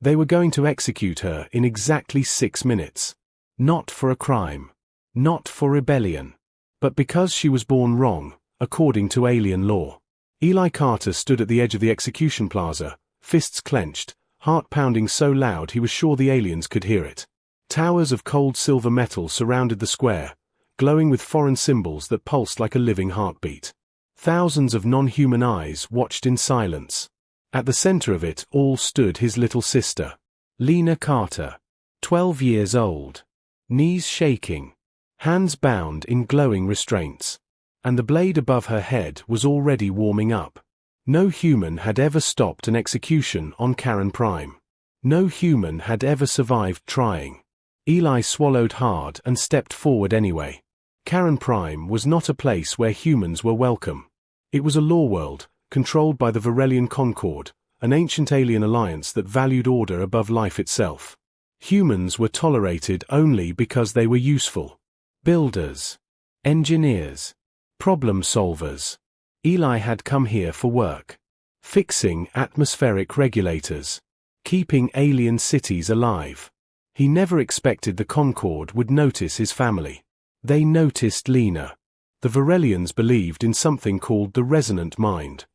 They were going to execute her in exactly 6 minutes. Not for a crime. Not for rebellion. But because she was born wrong, according to alien law. Eli Carter stood at the edge of the execution plaza, fists clenched, heart pounding so loud he was sure the aliens could hear it. Towers of cold silver metal surrounded the square, glowing with foreign symbols that pulsed like a living heartbeat. Thousands of non-human eyes watched in silence. At the center of it all stood his little sister, Lena Carter, 12 years old. Knees shaking, hands bound in glowing restraints. And the blade above her head was already warming up. No human had ever stopped an execution on Karen Prime. No human had ever survived trying. Eli swallowed hard and stepped forward anyway. Karen Prime was not a place where humans were welcome. It was a law world, controlled by the Varelian Concord, an ancient alien alliance that valued order above life itself. Humans were tolerated only because they were useful. Builders. Engineers. Problem solvers. Eli had come here for work. Fixing atmospheric regulators. Keeping alien cities alive. He never expected the Concord would notice his family. They noticed Lena. The Varelians believed in something called the resonant mind.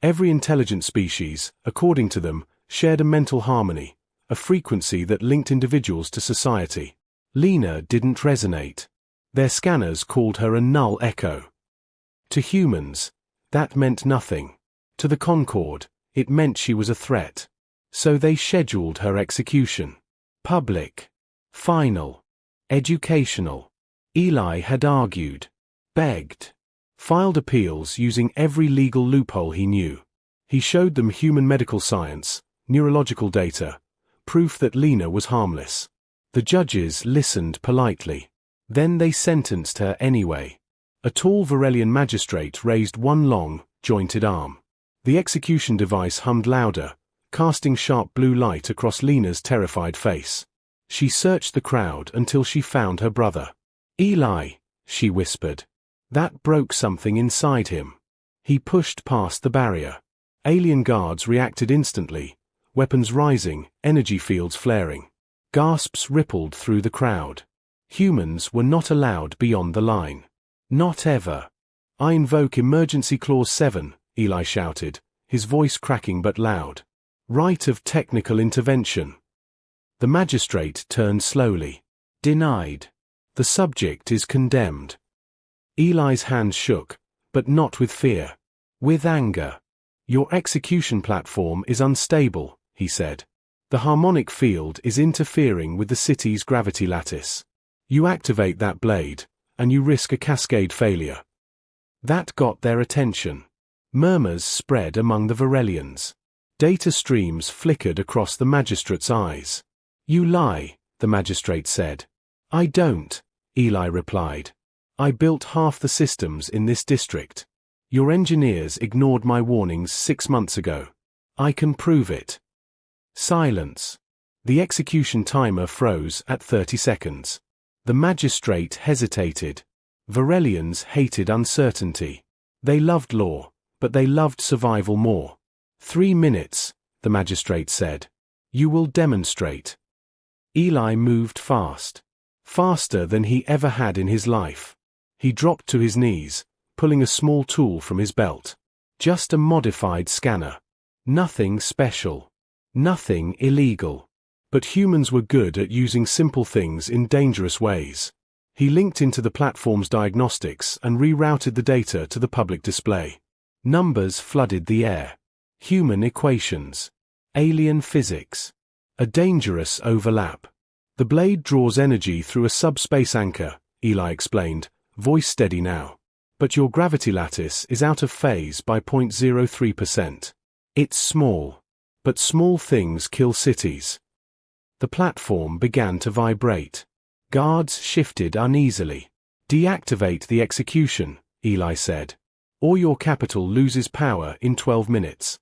Every intelligent species, according to them, shared a mental harmony, a frequency that linked individuals to society. Lena didn't resonate. Their scanners called her a null echo. To humans, that meant nothing. To the Concord, it meant she was a threat. So they scheduled her execution. Public. Final. Educational. Eli had argued. Begged. Filed appeals using every legal loophole he knew. He showed them human medical science, neurological data, proof that Lena was harmless. The judges listened politely. Then they sentenced her anyway. A tall Varelian magistrate raised one long, jointed arm. The execution device hummed louder, casting sharp blue light across Lena's terrified face. She searched the crowd until she found her brother. Eli, she whispered. That broke something inside him. He pushed past the barrier. Alien guards reacted instantly, weapons rising, energy fields flaring. Gasps rippled through the crowd. Humans were not allowed beyond the line. Not ever. I invoke Emergency Clause 7, Eli shouted, his voice cracking but loud. Right of technical intervention. The magistrate turned slowly. Denied. The subject is condemned. Eli's hand shook, but not with fear. With anger. Your execution platform is unstable, he said. The harmonic field is interfering with the city's gravity lattice. You activate that blade, and you risk a cascade failure. That got their attention. Murmurs spread among the Varelians. Data streams flickered across the magistrate's eyes. You lie, the magistrate said. I don't, Eli replied. I built half the systems in this district. Your engineers ignored my warnings 6 months ago. I can prove it. Silence. The execution timer froze at 30 seconds. The magistrate hesitated. Varelians hated uncertainty. They loved law, but they loved survival more. 3 minutes, the magistrate said. You will demonstrate. Eli moved fast. Faster than he ever had in his life. He dropped to his knees, pulling a small tool from his belt. Just a modified scanner. Nothing special. Nothing illegal. But humans were good at using simple things in dangerous ways. He linked into the platform's diagnostics and rerouted the data to the public display. Numbers flooded the air. Human equations. Alien physics. A dangerous overlap. The blade draws energy through a subspace anchor, Eli explained, voice steady now. But your gravity lattice is out of phase by 0.03%. It's small. But small things kill cities. The platform began to vibrate. Guards shifted uneasily. Deactivate the execution, Eli said. Or your capital loses power in 12 minutes.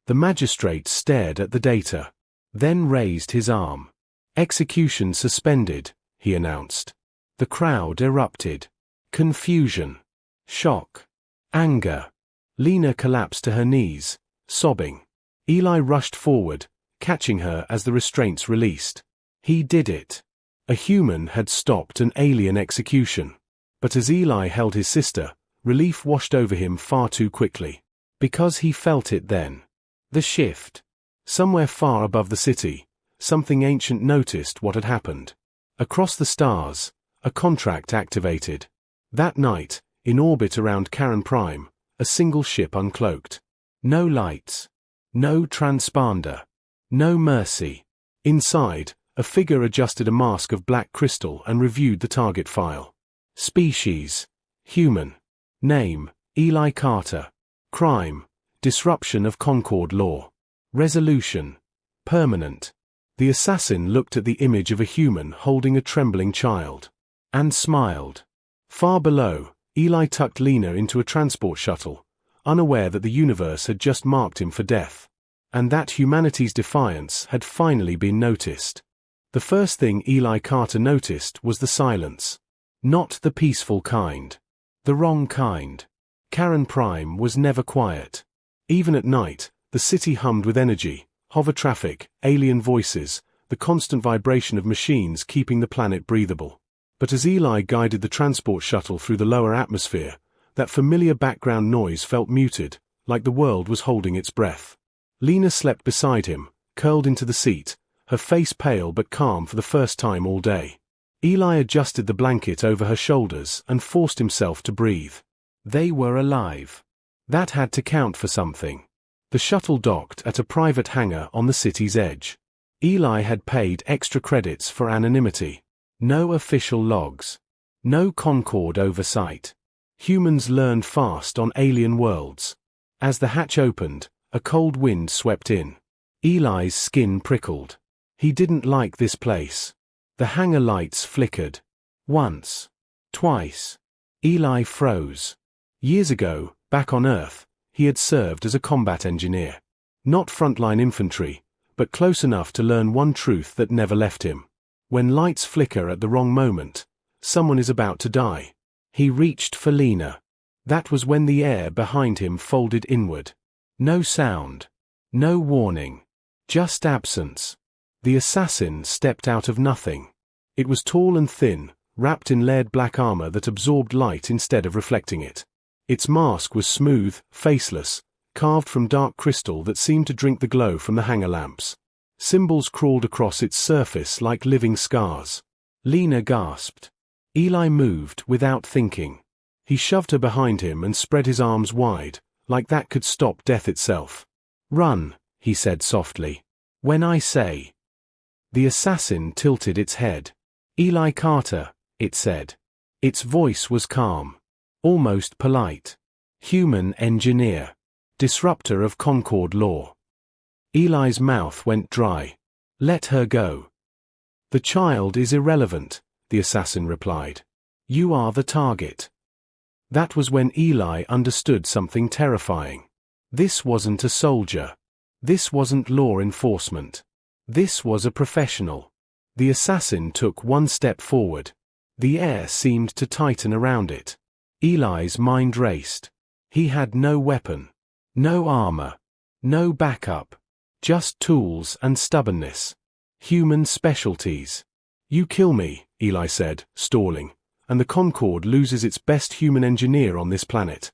The magistrate stared at the data. Then raised his arm. Execution suspended, he announced. The crowd erupted. Confusion. Shock. Anger. Lena collapsed to her knees, sobbing. Eli rushed forward, catching her as the restraints released. He did it. A human had stopped an alien execution. But as Eli held his sister, relief washed over him far too quickly. Because he felt it then. The shift. Somewhere far above the city, something ancient noticed what had happened. Across the stars, a contract activated. That night, in orbit around Karen Prime, a single ship uncloaked. No lights. No transponder. No mercy. Inside, a figure adjusted a mask of black crystal and reviewed the target file. Species: human. Name: Eli Carter. Crime: disruption of Concord law. Resolution: permanent. The assassin looked at the image of a human holding a trembling child. And smiled. Far below, Eli tucked Lena into a transport shuttle, unaware that the universe had just marked him for death. And that humanity's defiance had finally been noticed. The first thing Eli Carter noticed was the silence. Not the peaceful kind. The wrong kind. Karen Prime was never quiet. Even at night, the city hummed with energy, hover traffic, alien voices, the constant vibration of machines keeping the planet breathable. But as Eli guided the transport shuttle through the lower atmosphere, that familiar background noise felt muted, like the world was holding its breath. Lena slept beside him, curled into the seat, her face pale but calm for the first time all day. Eli adjusted the blanket over her shoulders and forced himself to breathe. They were alive. That had to count for something. The shuttle docked at a private hangar on the city's edge. Eli had paid extra credits for anonymity. No official logs. No Concord oversight. Humans learned fast on alien worlds. As the hatch opened, a cold wind swept in. Eli's skin prickled. He didn't like this place. The hangar lights flickered. Once. Twice. Eli froze. Years ago, back on Earth, he had served as a combat engineer. Not frontline infantry, but close enough to learn one truth that never left him. When lights flicker at the wrong moment, someone is about to die. He reached for Lena. That was when the air behind him folded inward. No sound. No warning. Just absence. The assassin stepped out of nothing. It was tall and thin, wrapped in layered black armor that absorbed light instead of reflecting it. Its mask was smooth, faceless, carved from dark crystal that seemed to drink the glow from the hangar lamps. Symbols crawled across its surface like living scars. Lena gasped. Eli moved without thinking. He shoved her behind him and spread his arms wide, like that could stop death itself. "Run," he said softly. "When I say." The assassin tilted its head. "Eli Carter," it said. Its voice was calm. Almost polite. "Human engineer. Disruptor of Concord law." Eli's mouth went dry. "Let her go." "The child is irrelevant," the assassin replied. "You are the target." That was when Eli understood something terrifying. This wasn't a soldier. This wasn't law enforcement. This was a professional. The assassin took one step forward. The air seemed to tighten around it. Eli's mind raced. He had no weapon. No armor. No backup. Just tools and stubbornness. Human specialties. "You kill me," Eli said, stalling, "and the Concord loses its best human engineer on this planet."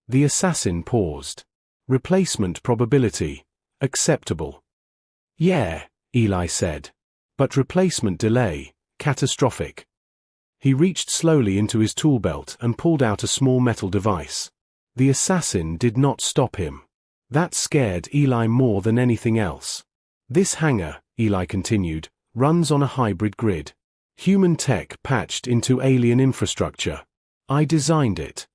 The assassin paused. Replacement probability. Acceptable. "Yeah," Eli said. "But replacement delay. Catastrophic." He reached slowly into his tool belt and pulled out a small metal device. The assassin did not stop him. That scared Eli more than anything else. "This hangar," Eli continued, "runs on a hybrid grid. Human tech patched into alien infrastructure. I designed it."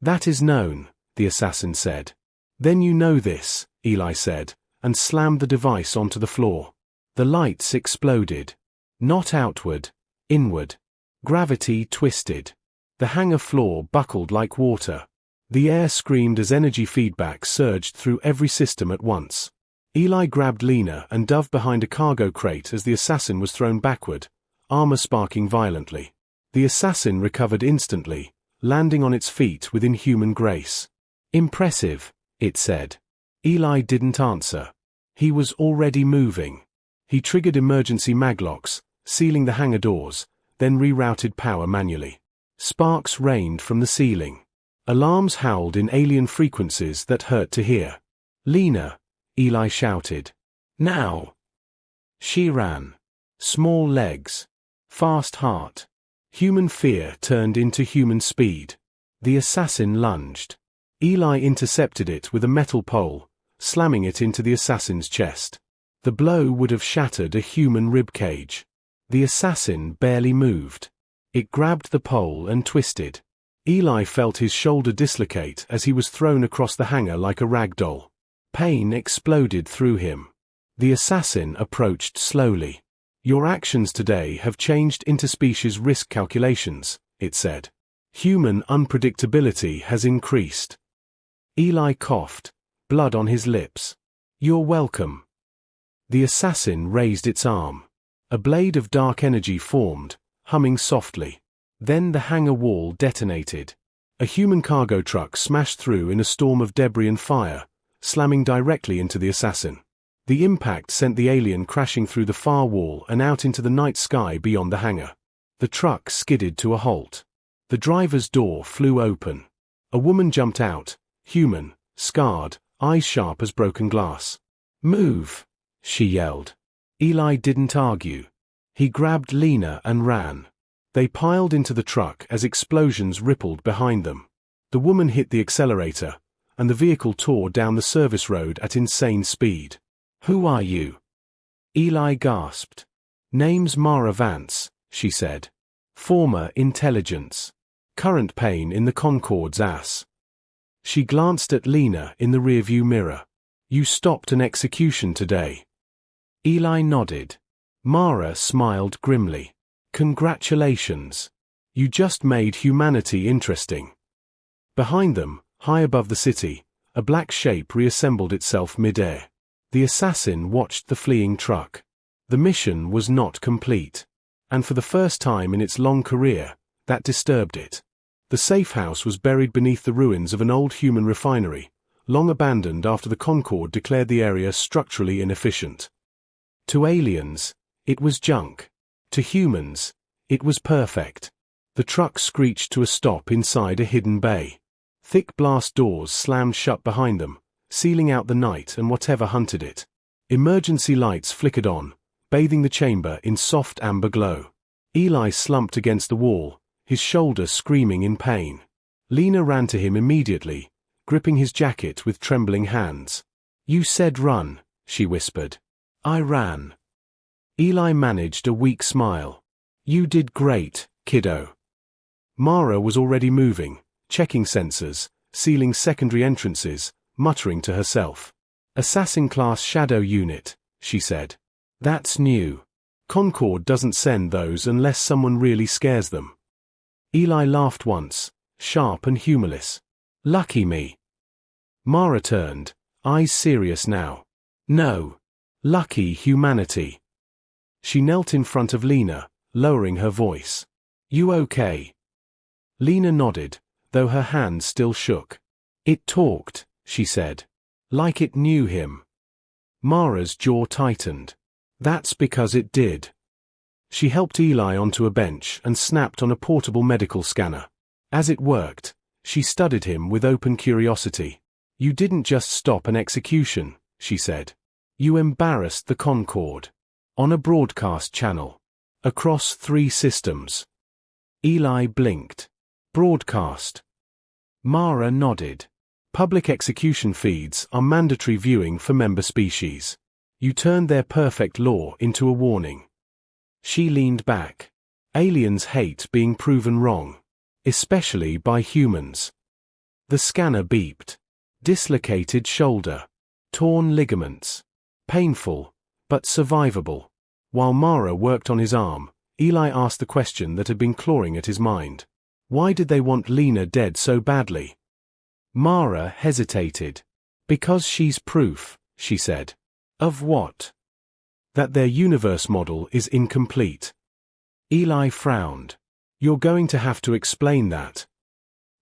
"That is known," the assassin said. "Then you know this," Eli said, and slammed the device onto the floor. The lights exploded. Not outward, inward. Gravity twisted. The hangar floor buckled like water. The air screamed as energy feedback surged through every system at once. Eli grabbed Lena and dove behind a cargo crate as the assassin was thrown backward, armor sparking violently. The assassin recovered instantly, landing on its feet with inhuman grace. "Impressive," it said. Eli didn't answer. He was already moving. He triggered emergency maglocks, sealing the hangar doors, then rerouted power manually. Sparks rained from the ceiling. Alarms howled in alien frequencies that hurt to hear. "Lena!" Eli shouted. "Now!" She ran. Small legs. Fast heart. Human fear turned into human speed. The assassin lunged. Eli intercepted it with a metal pole, slamming it into the assassin's chest. The blow would have shattered a human rib cage. The assassin barely moved. It grabbed the pole and twisted. Eli felt his shoulder dislocate as he was thrown across the hangar like a rag doll. Pain exploded through him. The assassin approached slowly. "Your actions today have changed interspecies risk calculations," it said. "Human unpredictability has increased." Eli coughed, blood on his lips. "You're welcome." The assassin raised its arm. A blade of dark energy formed, humming softly. Then the hangar wall detonated. A human cargo truck smashed through in a storm of debris and fire, slamming directly into the assassin. The impact sent the alien crashing through the far wall and out into the night sky beyond the hangar. The truck skidded to a halt. The driver's door flew open. A woman jumped out, human, scarred, eyes sharp as broken glass. "Move!" she yelled. Eli didn't argue. He grabbed Lena and ran. They piled into the truck as explosions rippled behind them. The woman hit the accelerator, and the vehicle tore down the service road at insane speed. "Who are you?" Eli gasped. "Name's Mara Vance," she said. "Former intelligence. Current pain in the Concorde's ass." She glanced at Lena in the rearview mirror. "You stopped an execution today." Eli nodded. Mara smiled grimly. "Congratulations. You just made humanity interesting." Behind them, high above the city, a black shape reassembled itself mid-air. The assassin watched the fleeing truck. The mission was not complete. And for the first time in its long career, that disturbed it. The safe house was buried beneath the ruins of an old human refinery, long abandoned after the Concorde declared the area structurally inefficient. To aliens, it was junk. To humans, it was perfect. The truck screeched to a stop inside a hidden bay. Thick blast doors slammed shut behind them, sealing out the night and whatever hunted it. Emergency lights flickered on, bathing the chamber in soft amber glow. Eli slumped against the wall, his shoulder screaming in pain. Lena ran to him immediately, gripping his jacket with trembling hands. "You said run," she whispered. "I ran." Eli managed a weak smile. "You did great, kiddo." Mara was already moving, checking sensors, sealing secondary entrances, muttering to herself. "Assassin-class shadow unit," she said. "That's new. Concorde doesn't send those unless someone really scares them." Eli laughed once, sharp and humorless. "Lucky me." Mara turned, eyes serious now. "No. Lucky humanity." She knelt in front of Lena, lowering her voice. "You okay?" Lena nodded, though her hand still shook. "It talked," she said. "Like it knew him." Mara's jaw tightened. "That's because it did." She helped Eli onto a bench and snapped on a portable medical scanner. As it worked, she studied him with open curiosity. "You didn't just stop an execution," she said. "You embarrassed the Concorde. On a broadcast channel. Across 3 systems." Eli blinked. "Broadcast." Mara nodded. "Public execution feeds are mandatory viewing for member species. You turned their perfect law into a warning." She leaned back. "Aliens hate being proven wrong. Especially by humans." The scanner beeped. Dislocated shoulder. Torn ligaments. Painful, but survivable. While Mara worked on his arm, Eli asked the question that had been clawing at his mind. Why did they want Lena dead so badly? Mara hesitated. "Because she's proof," she said. "Of what?" "That their universe model is incomplete." Eli frowned. "You're going to have to explain that."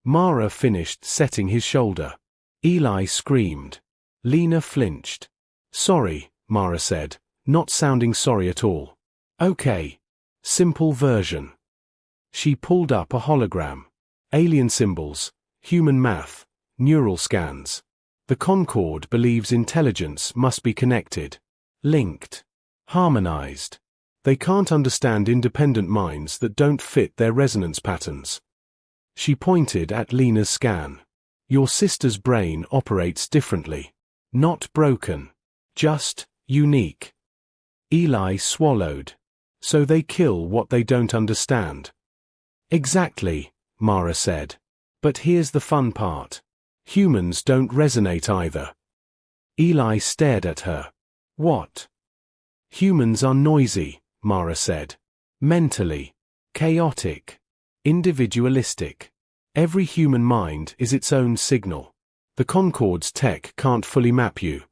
Mara finished setting his shoulder. Eli screamed. Lena flinched. Sorry, Mara said, not sounding sorry at all. Okay. Simple version. She pulled up a hologram. Alien symbols, human math, neural scans. The Concord believes intelligence must be connected, linked, harmonized. They can't understand independent minds that don't fit their resonance patterns. She pointed at Lena's scan. Your sister's brain operates differently. Not broken. Just unique. Eli swallowed. So they kill what they don't understand. Exactly, Mara said. But here's the fun part. Humans don't resonate either. Eli stared at her. What? Humans are noisy, Mara said. Mentally. Chaotic. Individualistic. Every human mind is its own signal. The Concord's tech can't fully map you.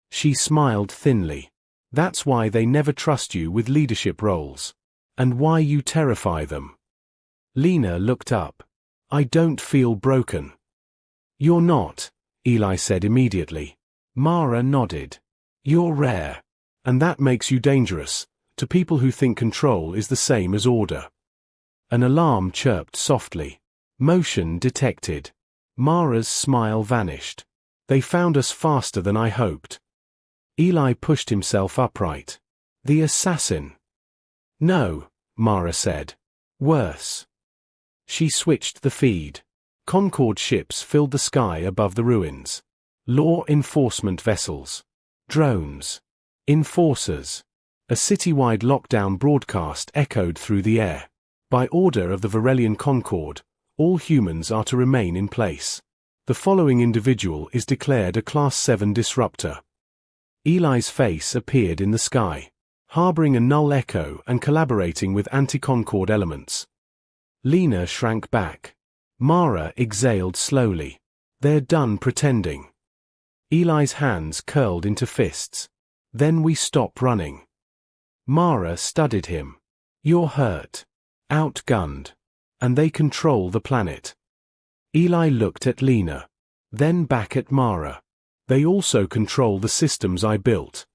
She smiled thinly. That's why they never trust you with leadership roles. And why you terrify them. Lena looked up. I don't feel broken. You're not, Eli said immediately. Mara nodded. You're rare. And that makes you dangerous, to people who think control is the same as order. An alarm chirped softly. Motion detected. Mara's smile vanished. They found us faster than I hoped. Eli pushed himself upright. The assassin. No, Mara said. Worse. She switched the feed. Concord ships filled the sky above the ruins. Law enforcement vessels. Drones. Enforcers. A citywide lockdown broadcast echoed through the air. By order of the Varelian Concord, all humans are to remain in place. The following individual is declared a Class 7 disruptor. Eli's face appeared in the sky, harboring a null echo and collaborating with anti-Concord elements. Lena shrank back. Mara exhaled slowly. They're done pretending. Eli's hands curled into fists. Then we stop running. Mara studied him. You're hurt. Outgunned. And they control the planet. Eli looked at Lena. Then back at Mara. They also control the systems I built.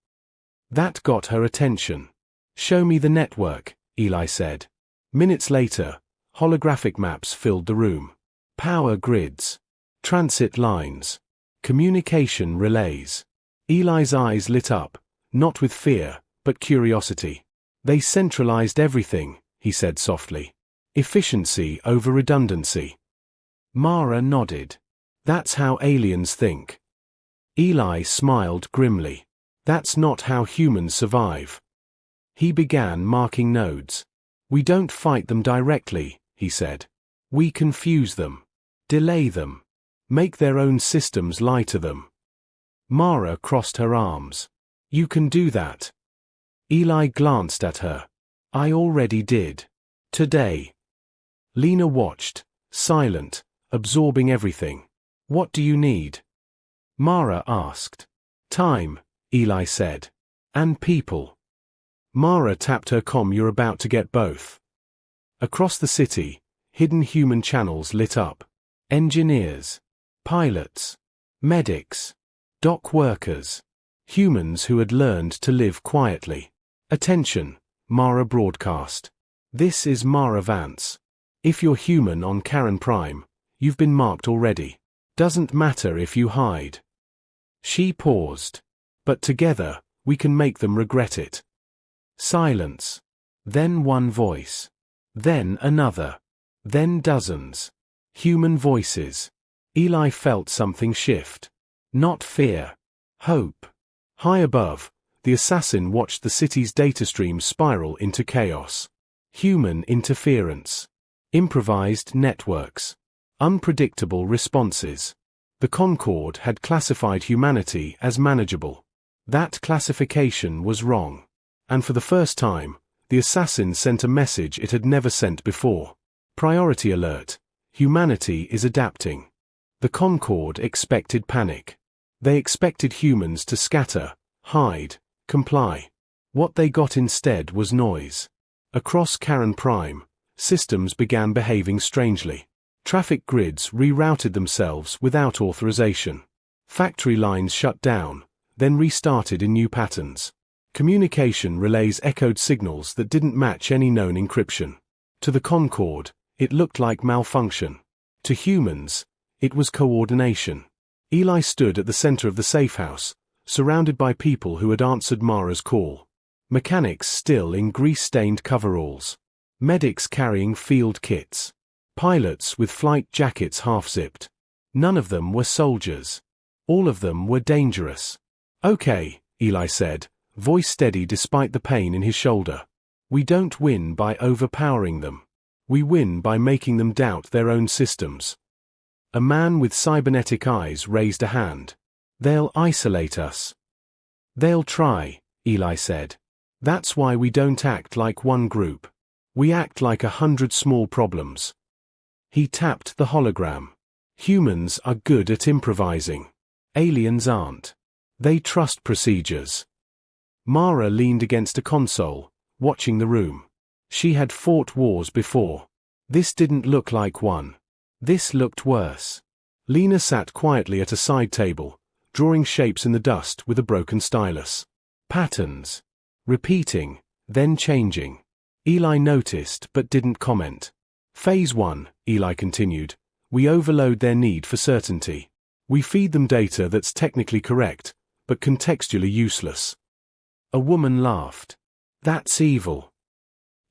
That got her attention. Show me the network, Eli said. Minutes later, holographic maps filled the room. Power grids. Transit lines. Communication relays. Eli's eyes lit up, not with fear, but curiosity. They centralized everything, he said softly. Efficiency over redundancy. Mara nodded. That's how aliens think. Eli smiled grimly. That's not how humans survive. He began marking nodes. We don't fight them directly, he said. We confuse them. Delay them. Make their own systems lie to them. Mara crossed her arms. You can do that. Eli glanced at her. I already did. Today. Lena watched, silent, absorbing everything. What do you need? Mara asked. Time, Eli said. And people. Mara tapped her comm. You're about to get both. Across the city, hidden human channels lit up. Engineers. Pilots. Medics. Dock workers. Humans who had learned to live quietly. Attention, Mara broadcast. This is Mara Vance. If you're human on Karen Prime, you've been marked already. Doesn't matter if you hide. She paused. But together, we can make them regret it. Silence. Then one voice. Then another. Then dozens. Human voices. Eli felt something shift. Not fear. Hope. High above, the assassin watched the city's data streams spiral into chaos. Human interference. Improvised networks. Unpredictable responses. The Concord had classified humanity as manageable. That classification was wrong. And for the first time, the assassin sent a message it had never sent before. Priority alert. Humanity is adapting. The Concord expected panic. They expected humans to scatter, hide, comply. What they got instead was noise. Across Karen Prime, systems began behaving strangely. Traffic grids rerouted themselves without authorization. Factory lines shut down, then restarted in new patterns. Communication relays echoed signals that didn't match any known encryption. To the Concorde, it looked like malfunction. To humans, it was coordination. Eli stood at the center of the safe house, surrounded by people who had answered Mara's call. Mechanics still in grease-stained coveralls. Medics carrying field kits. Pilots with flight jackets half-zipped. None of them were soldiers. All of them were dangerous. "Okay," Eli said, voice steady despite the pain in his shoulder. "We don't win by overpowering them. We win by making them doubt their own systems." A man with cybernetic eyes raised a hand. "They'll isolate us." "They'll try," Eli said. "That's why we don't act like one group. We act like 100 small problems." He tapped the hologram. "Humans are good at improvising. Aliens aren't. They trust procedures." Mara leaned against a console, watching the room. She had fought wars before. This didn't look like one. This looked worse. Lena sat quietly at a side table, drawing shapes in the dust with a broken stylus. Patterns. Repeating, then changing. Eli noticed but didn't comment. "Phase 1, Eli continued. "We overload their need for certainty. We feed them data that's technically correct, but contextually useless." A woman laughed. "That's evil."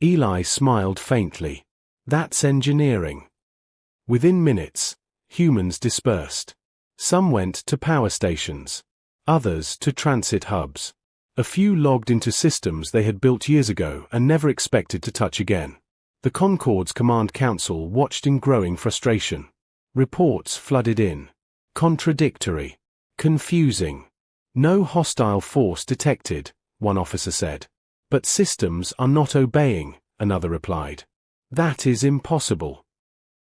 Eli smiled faintly. "That's engineering." Within minutes, humans dispersed. Some went to power stations. Others to transit hubs. A few logged into systems they had built years ago and never expected to touch again. The Concorde's command council watched in growing frustration. Reports flooded in. Contradictory. Confusing. "No hostile force detected," one officer said. "But systems are not obeying," another replied. "That is impossible."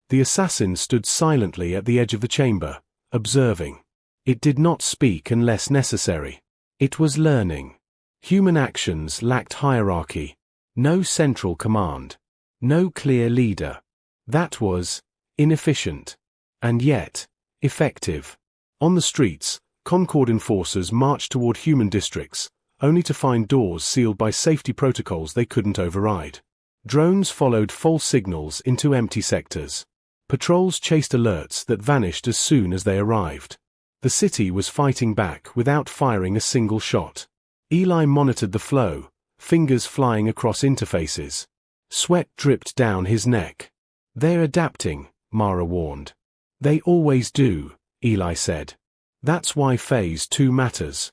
The assassin stood silently at the edge of the chamber, observing. It did not speak unless necessary. It was learning. Human actions lacked hierarchy. No central command. No clear leader. That was inefficient. And yet, effective. On the streets, Concorde enforcers marched toward human districts, only to find doors sealed by safety protocols they couldn't override. Drones followed false signals into empty sectors. Patrols chased alerts that vanished as soon as they arrived. The city was fighting back without firing a single shot. Eli monitored the flow, fingers flying across interfaces. Sweat dripped down his neck. "They're adapting," Mara warned. "They always do," Eli said. "That's why Phase 2 matters."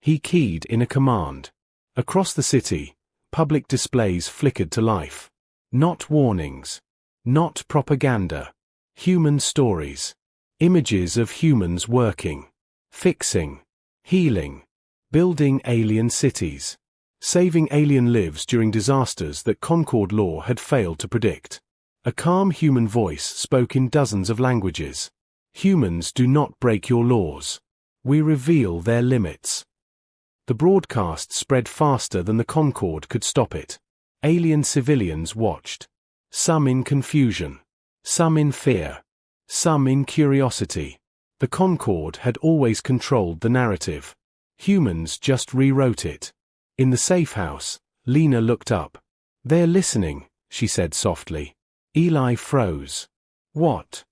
He keyed in a command. Across the city, public displays flickered to life. Not warnings. Not propaganda. Human stories. Images of humans working. Fixing. Healing. Building alien cities. Saving alien lives during disasters that Concorde law had failed to predict. A calm human voice spoke in dozens of languages. "Humans do not break your laws. We reveal their limits." The broadcast spread faster than the Concorde could stop it. Alien civilians watched. Some in confusion. Some in fear. Some in curiosity. The Concorde had always controlled the narrative. Humans just rewrote it. In the safe house, Lena looked up. "They're listening," she said softly. Eli froze. "What?"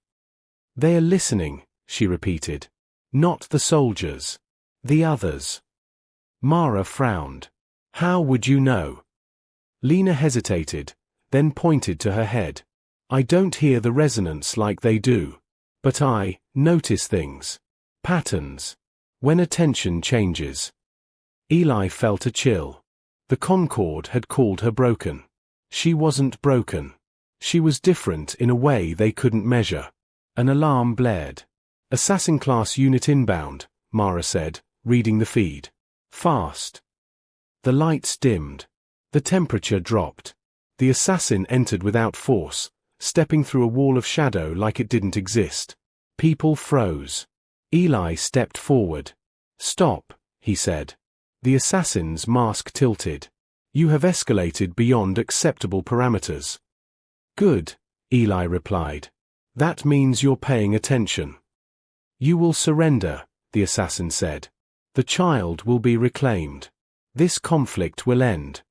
"They're listening," she repeated. "Not the soldiers. The others." Mara frowned. "How would you know?" Lena hesitated, then pointed to her head. "I don't hear the resonance like they do. But I notice things. Patterns. When attention changes." Eli felt a chill. The Concorde had called her broken. She wasn't broken. She was different in a way they couldn't measure. An alarm blared. "Assassin class unit inbound," Mara said, reading the feed. "Fast." The lights dimmed. The temperature dropped. The assassin entered without force, stepping through a wall of shadow like it didn't exist. People froze. Eli stepped forward. "Stop," he said. The assassin's mask tilted. "You have escalated beyond acceptable parameters." "Good," Eli replied. "That means you're paying attention." "You will surrender," the assassin said. The child will be reclaimed. This conflict will end.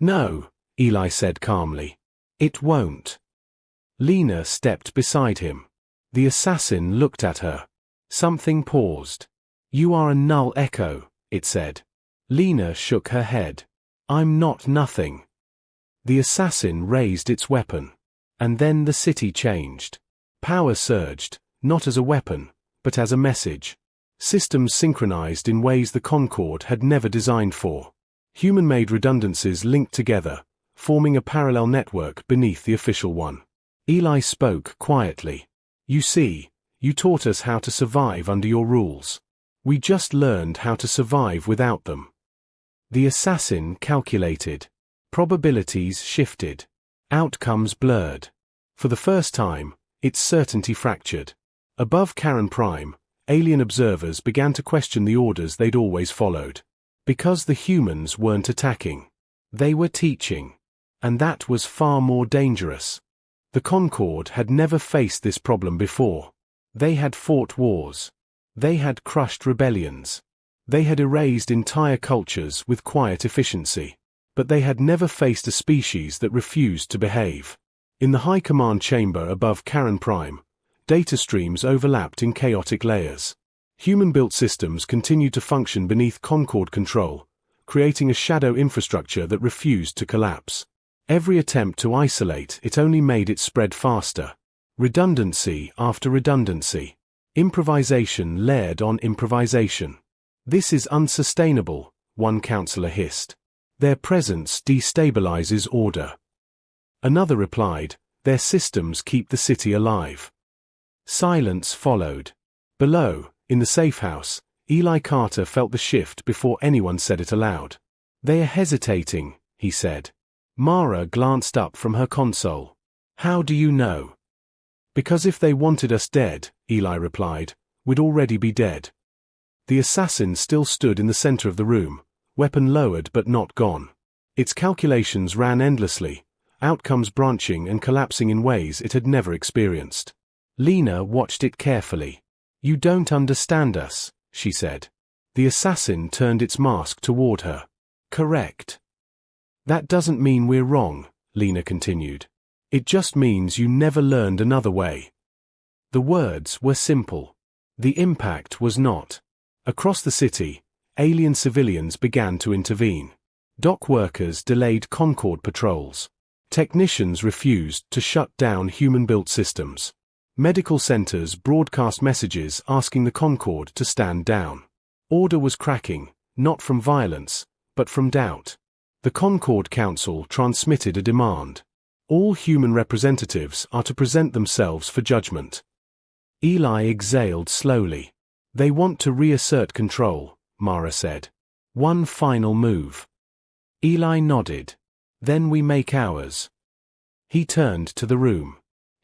No, Eli said calmly. It won't. Lena stepped beside him. The assassin looked at her. Something paused. You are a null echo, it said. Lena shook her head. I'm not nothing. The assassin raised its weapon. And then the city changed. Power surged, not as a weapon, but as a message. Systems synchronized in ways the Concord had never designed for. Human-made redundancies linked together, forming a parallel network beneath the official one. Eli spoke quietly. You see, you taught us how to survive under your rules. We just learned how to survive without them. The assassin calculated. Probabilities shifted. Outcomes blurred. For the first time, its certainty fractured. Above Karen Prime, alien observers began to question the orders they'd always followed. Because the humans weren't attacking. They were teaching. And that was far more dangerous. The Concord had never faced this problem before. They had fought wars. They had crushed rebellions. They had erased entire cultures with quiet efficiency. But they had never faced a species that refused to behave. In the high command chamber above Karen Prime, data streams overlapped in chaotic layers. Human-built systems continued to function beneath Concord control, creating a shadow infrastructure that refused to collapse. Every attempt to isolate it only made it spread faster. Redundancy after redundancy. Improvisation layered on improvisation. This is unsustainable, one counselor hissed. Their presence destabilizes order. Another replied, their systems keep the city alive. Silence followed. Below, in the safe house, Eli Carter felt the shift before anyone said it aloud. They are hesitating, he said. Mara glanced up from her console. How do you know? Because if they wanted us dead, Eli replied, we'd already be dead. The assassin still stood in the center of the room, weapon lowered but not gone. Its calculations ran endlessly, outcomes branching and collapsing in ways it had never experienced. Lena watched it carefully. You don't understand us, she said. The assassin turned its mask toward her. Correct. That doesn't mean we're wrong, Lena continued. It just means you never learned another way. The words were simple. The impact was not. Across the city, alien civilians began to intervene. Dock workers delayed Concord patrols. Technicians refused to shut down human-built systems. Medical centers broadcast messages asking the Concord to stand down. Order was cracking, not from violence, but from doubt. The Concord Council transmitted a demand. All human representatives are to present themselves for judgment. Eli exhaled slowly. They want to reassert control, Mara said. One final move. Eli nodded. Then we make ours. He turned to the room.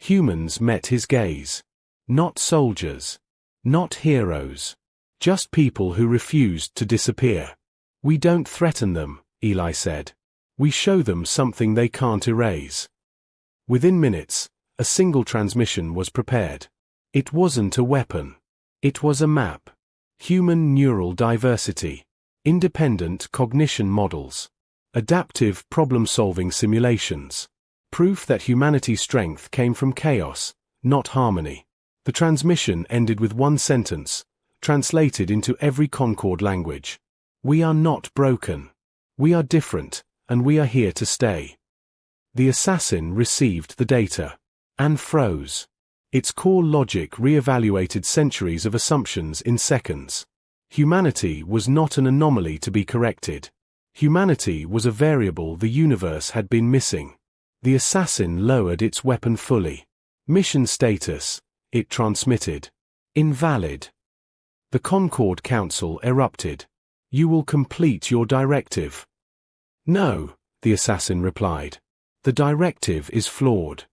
Humans met his gaze. Not soldiers. Not heroes. Just people who refused to disappear. We don't threaten them, Eli said. We show them something they can't erase. Within minutes, a single transmission was prepared. It wasn't a weapon. It was a map. Human neural diversity. Independent cognition models. Adaptive problem-solving simulations. Proof that humanity's strength came from chaos, not harmony. The transmission ended with one sentence, translated into every Concord language. We are not broken. We are different, and we are here to stay. The assassin received the data, and froze. Its core logic re-evaluated centuries of assumptions in seconds. Humanity was not an anomaly to be corrected. Humanity was a variable the universe had been missing. The assassin lowered its weapon fully. Mission status, it transmitted. Invalid. The Concord Council erupted. You will complete your directive. No, the assassin replied. The directive is flawed.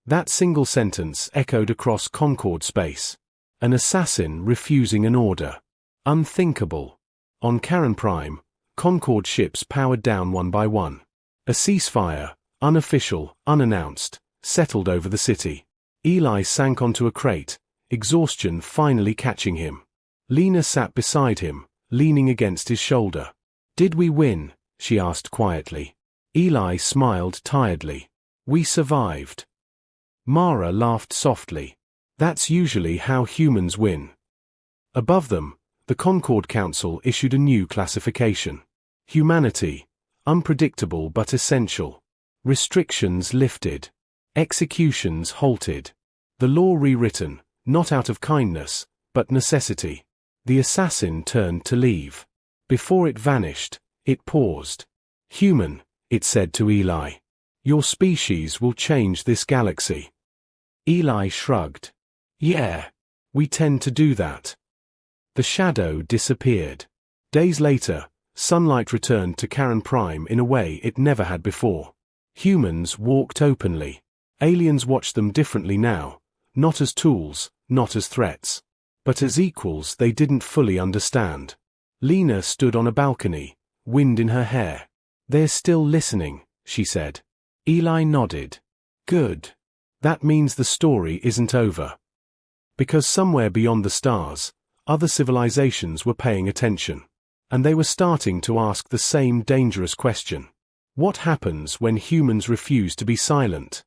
That single sentence echoed across Concord space. An assassin refusing an order. Unthinkable. On Karen Prime, Concord ships powered down one by one. A ceasefire, unofficial, unannounced, settled over the city. Eli sank onto a crate, exhaustion finally catching him. Lena sat beside him, leaning against his shoulder. "Did we win?" she asked quietly. Eli smiled tiredly. "We survived." Mara laughed softly. "That's usually how humans win." Above them, the Concord Council issued a new classification. Humanity, unpredictable but essential. Restrictions lifted. Executions halted. The law rewritten, not out of kindness, but necessity. The assassin turned to leave. Before it vanished, it paused. "Human," it said to Eli. "Your species will change this galaxy." Eli shrugged. "Yeah. We tend to do that." The shadow disappeared. Days later, sunlight returned to Karen Prime in a way it never had before. Humans walked openly. Aliens watched them differently now, not as tools, not as threats, but as equals they didn't fully understand. Lena stood on a balcony, wind in her hair. "They're still listening," she said. Eli nodded. "Good. That means the story isn't over." Because somewhere beyond the stars, other civilizations were paying attention. And they were starting to ask the same dangerous question. What happens when humans refuse to be silent?